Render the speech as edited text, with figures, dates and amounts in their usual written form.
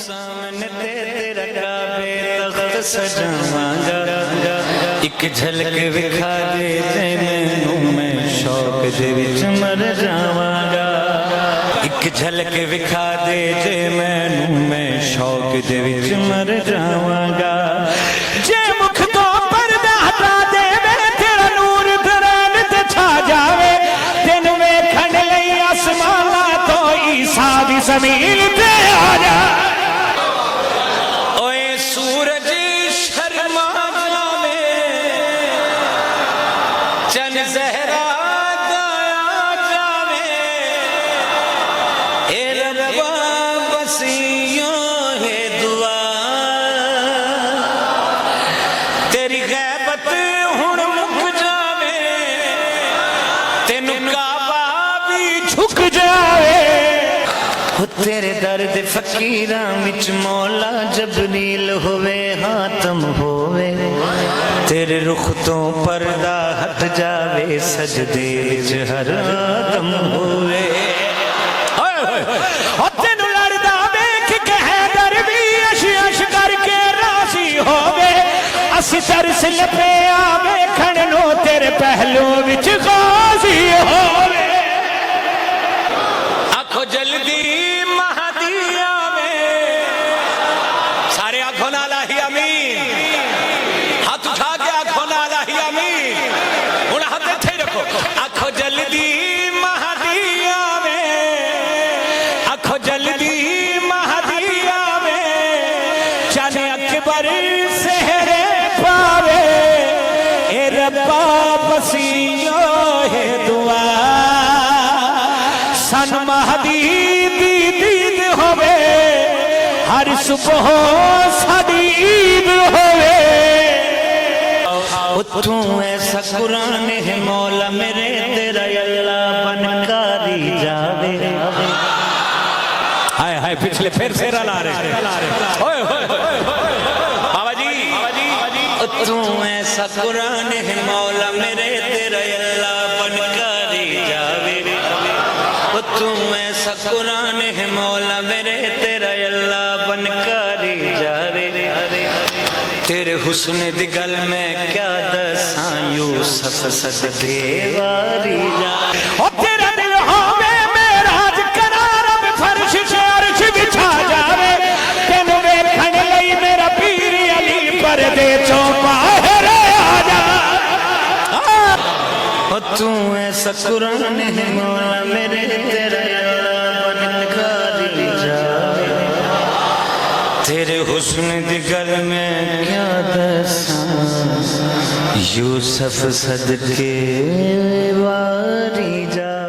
सामने तेरा काबे तख्त सजावांगा एक झलक विखा दे ते मैनू मैं शौक दे विच मर जावांगा एक झलक विखा दे ते मैनू मैं शौक दे विच मर जावांगा जे मुख तो पर्दा हटा दे तेरा नूर दरान ते छा जावे तेन वेखण लई आसमाना तो ईसा दी ज़मीन ते आ जा ओए सूरज शर्मा जावे चन ज़हरा गाया जावे ए रब्बा बसियों है दुआ तेरी गैबत हुण मुक जावे तेनू काबा भी झुक जावे तेरे दर्द फकीरा विच मौला जबरील होवे हातम होवे तेरे रुख तो पर्दा हट जावे सजदे विच हर आदम होवे तेनू लड़दा वेख के हैदर भी अश अश करके राजी होवे असी तरस लपे आवे खण नो तेरे पहलू विच गाजी होवे आखो जल्दी हर सुबह साडी ईद होवे तू ऐसा कुरान है मौला मेरे तेरा अल्लाह बनकारी जावे हाय हाय पिछले फिर से ला रहे ओए बाबा जी तू ऐसा कुरान है मौला मेरे तेरा अल्लाह बनकारी जावे तू ऐसा कुरान है मौला मेरे तेरा अल्लाह बनकारी जावे तेरे हुस्न दी गल में क्या दसां यूसुफ सदके वारी जा ओ तेरा दिल होवे मेराज करा रब फर्श ते अर्श बिछा जावे तेनू वेखण लई मेरा पीर अली पर्दे चों बाहर आ जा ओ तू ऐसा कुरान है मौला मेरे तेरा तेरे हुस्न दी गल में क्या दसां यूसुफ सदके वारी जा।